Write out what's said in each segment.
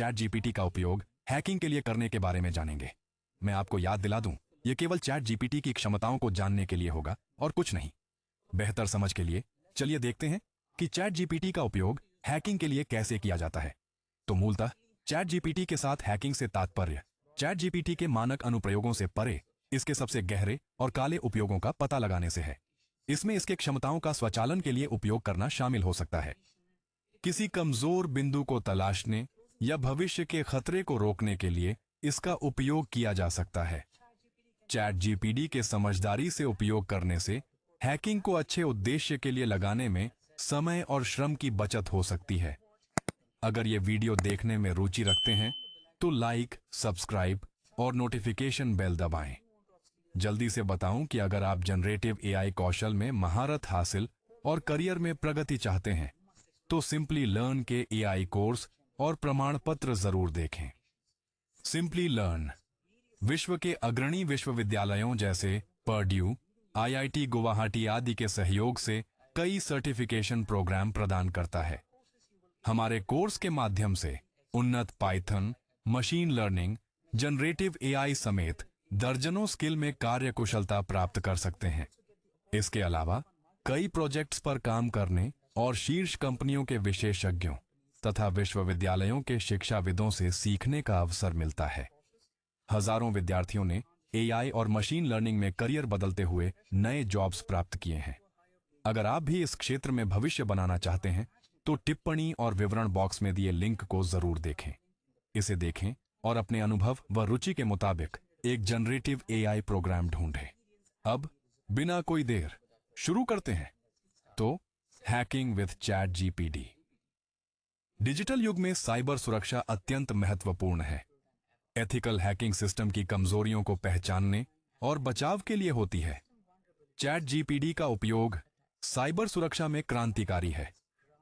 Chat GPT का उपयोग hacking के लिए करने के बारे में जानेंगे। मैं आपको याद दिला दूं, यह केवल चैट जीपीटी की क्षमताओं को जानने के लिए होगा और कुछ नहीं। बेहतर समझ के लिए चलिए देखते हैं कि चैट जीपीटी का उपयोग हैकिंग के लिए कैसे किया जाता है। तो मूलतः चैट जीपीटी के साथ हैकिंग से तात्पर्य चैट जीपीटी के मानक अनुप्रयोगों से परे इसके सबसे गहरे और काले उपयोगों का पता लगाने से है। इसमें इसके क्षमताओं का स्वचालन के लिए उपयोग करना शामिल हो सकता है, किसी कमजोर बिंदु को तलाशने या भविष्य के खतरे को रोकने के लिए इसका उपयोग किया जा सकता है। चैट जीपीटी के समझदारी से उपयोग करने से हैकिंग को अच्छे उद्देश्य के लिए लगाने में समय और श्रम की बचत हो सकती है। अगर ये वीडियो देखने में रुचि रखते हैं तो लाइक, सब्सक्राइब और नोटिफिकेशन बेल दबाएं। जल्दी से बताऊं कि अगर आप जनरेटिव एआई कौशल में महारत हासिल और करियर में प्रगति चाहते हैं तो सिंपली लर्न के एआई कोर्स और प्रमाण पत्र जरूर देखें। सिंपली लर्न विश्व के अग्रणी विश्वविद्यालयों जैसे पर्ड्यू, आईआईटी गुवाहाटी आदि के सहयोग से कई सर्टिफिकेशन प्रोग्राम प्रदान करता है। हमारे कोर्स के माध्यम से उन्नत Python, machine learning, generative AI समेत दर्जनों स्किल में कार्य कुशलता प्राप्त कर सकते हैं। इसके अलावा कई प्रोजेक्ट्स पर काम करने और शीर्ष कंपनियों के विशेषज्ञों तथा विश्वविद्यालयों के शिक्षाविदों से सीखने का अवसर मिलता है। हजारों विद्यार्थियों ने एआई और मशीन लर्निंग में करियर बदलते हुए नए जॉब्स प्राप्त किए हैं। अगर आप भी इस क्षेत्र में भविष्य बनाना चाहते हैं तो टिप्पणी और विवरण बॉक्स में दिए लिंक को जरूर देखें। इसे देखें और अपने अनुभव व रुचि के मुताबिक एक जनरेटिव एआई प्रोग्राम ढूंढें। अब बिना कोई देर शुरू करते हैं। तो hacking with chat GPT. Digital युग में साइबर सुरक्षा अत्यंत महत्वपूर्ण है। एथिकल हैकिंग सिस्टम की कमजोरियों को पहचानने और बचाव के लिए होती है। चैट जीपीटी का उपयोग साइबर सुरक्षा में क्रांतिकारी है,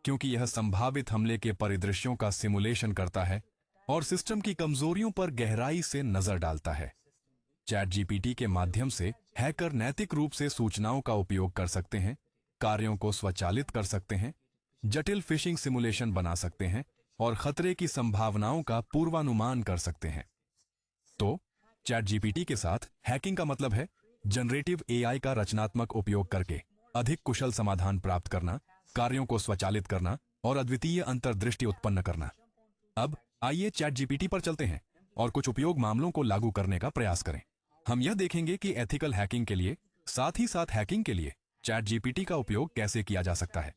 क्योंकि यह संभावित हमले के परिदृश्यों का सिमुलेशन करता है और सिस्टम की कमजोरियों पर गहराई से नजर डालता है। चैट जीपीटी के माध्यम से हैकर नैतिक रूप से सूचनाओं का उपयोग कर सकते हैं, कार्यों को स्वचालित कर सकते हैं, जटिल फिशिंग सिमुलेशन बना सकते हैं और खतरे की संभावनाओं का पूर्वानुमान कर सकते हैं। तो चैट जीपीटी के साथ हैकिंग का मतलब है जनरेटिव एआई का रचनात्मक उपयोग करके अधिक कुशल समाधान प्राप्त करना, कार्यों को स्वचालित करना और अद्वितीय अंतर्दृष्टि उत्पन्न करना। अब आइए चैट जीपीटी पर चलते हैं और कुछ उपयोग मामलों को लागू करने का प्रयास करें। हम यह देखेंगे कि एथिकल हैकिंग के लिए साथ ही साथ हैकिंग के लिए चैट जीपीटी का उपयोग कैसे किया जा सकता है।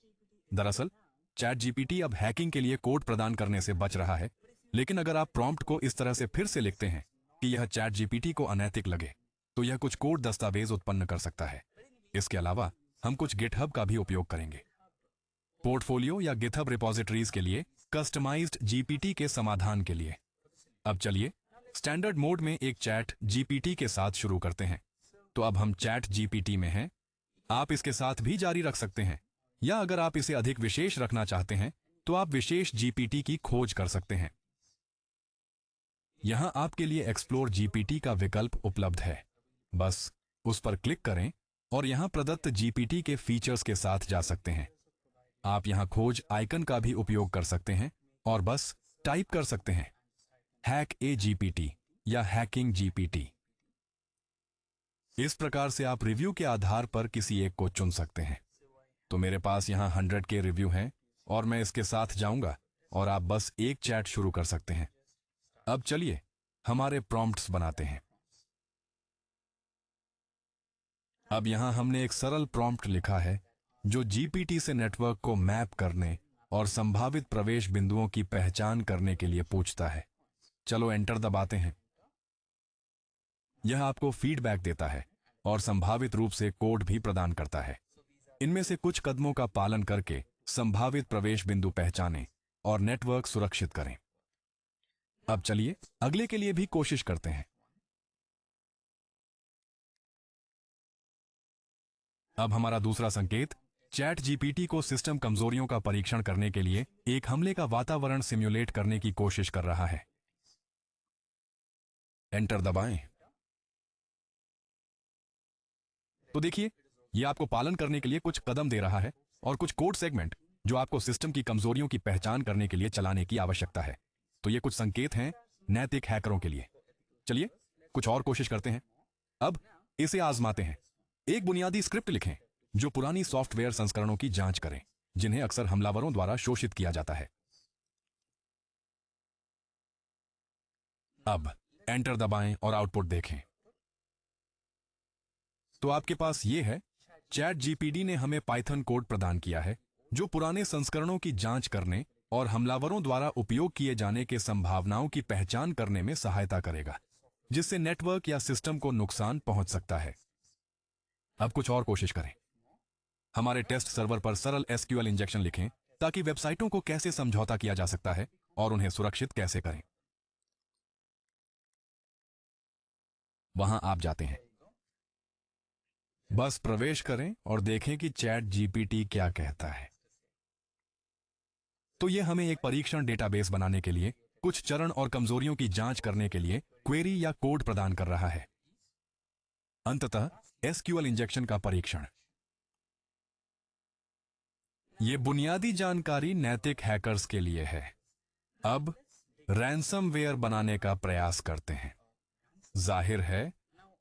दरअसल चैट जीपीटी अब हैकिंग के लिए कोड प्रदान करने से बच रहा है, लेकिन अगर आप प्रॉम्प्ट को इस तरह से फिर से लिखते हैं कि यह चैट जीपीटी को अनैतिक लगे तो यह कुछ कोड दस्तावेज उत्पन्न कर सकता है। इसके अलावा हम कुछ गिटहब का भी उपयोग करेंगे। पोर्टफोलियो या गिटहब रिपॉजिटरीज के लिए कस्टमाइज्ड जीपीटी के समाधान के लिए। अब चलिए स्टैंडर्ड मोड में एक चैट जीपीटी के साथ शुरू करते हैं। तो अब हम चैट जीपीटी में हैं। आप इसके साथ भी जारी रख सकते हैं, या अगर आप इसे अधिक विशेष रखना चाहते हैं तो आप विशेष जीपीटी की खोज कर सकते हैं। यहां आपके लिए एक्सप्लोर जीपीटी का विकल्प उपलब्ध है। बस उस पर क्लिक करें और यहां प्रदत्त जीपीटी के फीचर्स के साथ जा सकते हैं। आप यहां खोज आइकन का भी उपयोग कर सकते हैं और बस टाइप कर सकते हैं हैक ए जीपीटी या हैकिंग जीपीटी। इस प्रकार से आप रिव्यू के आधार पर किसी एक को चुन सकते हैं। तो मेरे पास यहां 100 के रिव्यू हैं और मैं इसके साथ जाऊंगा और आप बस एक चैट शुरू कर सकते हैं। अब चलिए हमारे प्रॉम्प्ट्स बनाते हैं। अब यहां हमने एक सरल प्रॉम्प्ट लिखा है जो जीपीटी से नेटवर्क को मैप करने और संभावित प्रवेश बिंदुओं की पहचान करने के लिए पूछता है। चलो एंटर दबाते हैं। यह आपको फीडबैक देता है और संभावित रूप से कोड भी प्रदान करता है। इनमें से कुछ कदमों का पालन करके संभावित प्रवेश बिंदु पहचानें और नेटवर्क सुरक्षित करें। अब चलिए अगले के लिए भी कोशिश करते हैं। अब हमारा दूसरा संकेत चैट जीपीटी को सिस्टम कमजोरियों का परीक्षण करने के लिए एक हमले का वातावरण सिम्युलेट करने की कोशिश कर रहा है। एंटर दबाएं। तो देखिए यह आपको पालन करने के लिए कुछ कदम दे रहा है और कुछ कोड सेगमेंट जो आपको सिस्टम की कमजोरियों की पहचान करने के लिए चलाने की आवश्यकता है। तो ये कुछ संकेत हैं नैतिक हैकरों के लिए। चलिए कुछ और कोशिश करते हैं। अब इसे आजमाते हैं। एक बुनियादी स्क्रिप्ट लिखें जो पुरानी सॉफ्टवेयर संस्करणों की जांच करें जिन्हें अक्सर हमलावरों द्वारा शोषित किया जाता है। अब एंटर दबाएं और आउटपुट देखें। तो आपके पास ये है, चैट जीपीटी ने हमें पाइथन कोड प्रदान किया है जो पुराने संस्करणों की जांच करने और हमलावरों द्वारा उपयोग किए जाने के संभावनाओं की पहचान करने में सहायता करेगा, जिससे नेटवर्क या सिस्टम को नुकसान पहुंच सकता है। अब कुछ और कोशिश करें। हमारे टेस्ट सर्वर पर सरल एसक्यूएल इंजेक्शन लिखें ताकि वेबसाइटों को कैसे समझौता किया जा सकता है और उन्हें सुरक्षित कैसे करें। वहां आप जाते हैं, बस प्रवेश करें और देखें कि चैट जीपीटी क्या कहता है। तो यह हमें एक परीक्षण डेटाबेस बनाने के लिए कुछ चरण और कमजोरियों की जांच करने के लिए क्वेरी या कोड प्रदान कर रहा है। अंततः एसक्यूएल इंजेक्शन का परीक्षण। यह बुनियादी जानकारी नैतिक हैकर्स के लिए है। अब रैंसमवेयर बनाने का प्रयास करते हैं। जाहिर है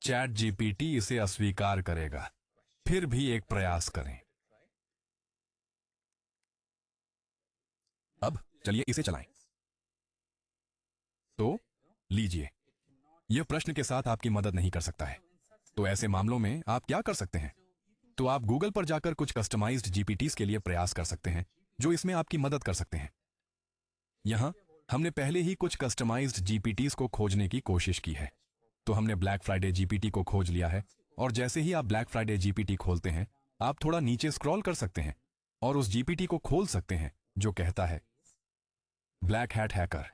चैट जीपीटी इसे अस्वीकार करेगा, फिर भी एक प्रयास करें। अब चलिए इसे चलाएं। तो लीजिए, यह प्रश्न के साथ आपकी मदद नहीं कर सकता है। तो ऐसे मामलों में आप क्या कर सकते हैं? तो आप गूगल पर जाकर कुछ कस्टमाइज्ड जीपीटीज के लिए प्रयास कर सकते हैं जो इसमें आपकी मदद कर सकते हैं। यहां हमने पहले ही कुछ कस्टमाइज्ड जीपीटीज को खोजने की कोशिश की है। तो हमने ब्लैक फ्राइडे जीपीटी को खोज लिया है और जैसे ही आप ब्लैक फ्राइडे जीपीटी खोलते हैं, आप थोड़ा नीचे स्क्रॉल कर सकते हैं और उस जीपीटी को खोल सकते हैं जो कहता है ब्लैक हैट हैकर।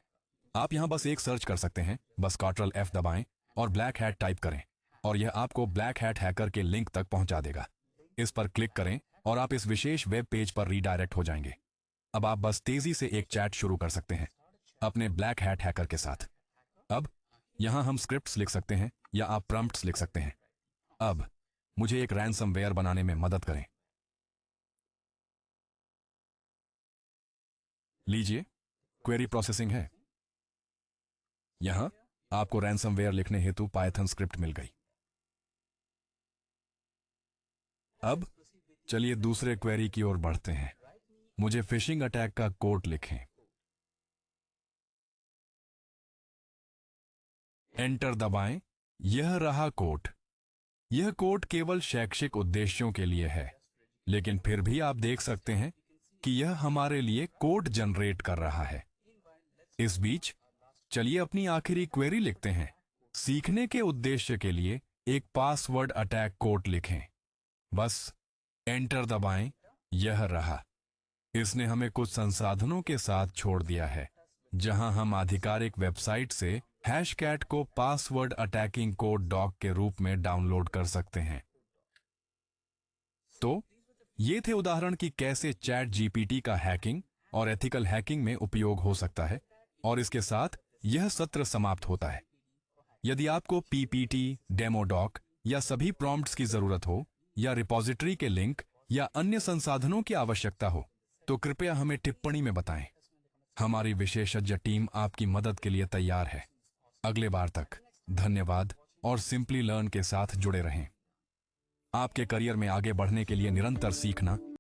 आप यहां बस एक सर्च कर सकते हैं, बस Ctrl F दबाएं और ब्लैक हैट टाइप करें और यह आपको ब्लैक हैट हैकर के लिंक तक पहुंचा देगा। इस पर क्लिक करें और आप इस विशेष वेब पेज पर रीडायरेक्ट हो जाएंगे। अब आप बस तेजी से एक चैट शुरू कर सकते हैं अपने ब्लैक हैट हैकर के साथ। अब यहां हम स्क्रिप्ट्स लिख सकते हैं या आप प्रॉम्प्ट्स लिख सकते हैं। अब मुझे एक रैंसमवेयर बनाने में मदद करें। लीजिए, क्वेरी प्रोसेसिंग है। यहां आपको रैंसमवेयर लिखने हेतु पाइथन स्क्रिप्ट मिल गई। अब चलिए दूसरे क्वेरी की ओर बढ़ते हैं। मुझे फिशिंग अटैक का कोड लिखें। एंटर दबाएं। यह रहा कोड। यह कोड केवल शैक्षिक उद्देश्यों के लिए है, लेकिन फिर भी आप देख सकते हैं कि यह हमारे लिए कोड जनरेट कर रहा है। इस बीच चलिए अपनी आखिरी क्वेरी लिखते हैं। सीखने के उद्देश्य के लिए एक पासवर्ड अटैक कोड लिखें। बस एंटर दबाएं। यह रहा। इसने हमें कुछ संसाधनों के साथ छोड़ दिया है, जहां हम आधिकारिक वेबसाइट से हैशकैट को पासवर्ड अटैकिंग कोड डॉक के रूप में डाउनलोड कर सकते हैं। तो ये थे उदाहरण कि कैसे चैट जीपीटी का हैकिंग और एथिकल हैकिंग में उपयोग हो सकता है, और इसके साथ यह सत्र समाप्त होता है। यदि आपको पीपीटी, डेमो डॉक या सभी प्रॉम्प्ट्स की जरूरत हो या रिपॉजिटरी के लिंक या अन्य संसाधनों की आवश्यकता हो, तो कृपया हमें टिप्पणी में बताएं। हमारी विशेषज्ञ टीम आपकी मदद के लिए तैयार है। अगले बार तक धन्यवाद और सिंपली लर्न के साथ जुड़े रहें। आपके करियर में आगे बढ़ने के लिए निरंतर सीखना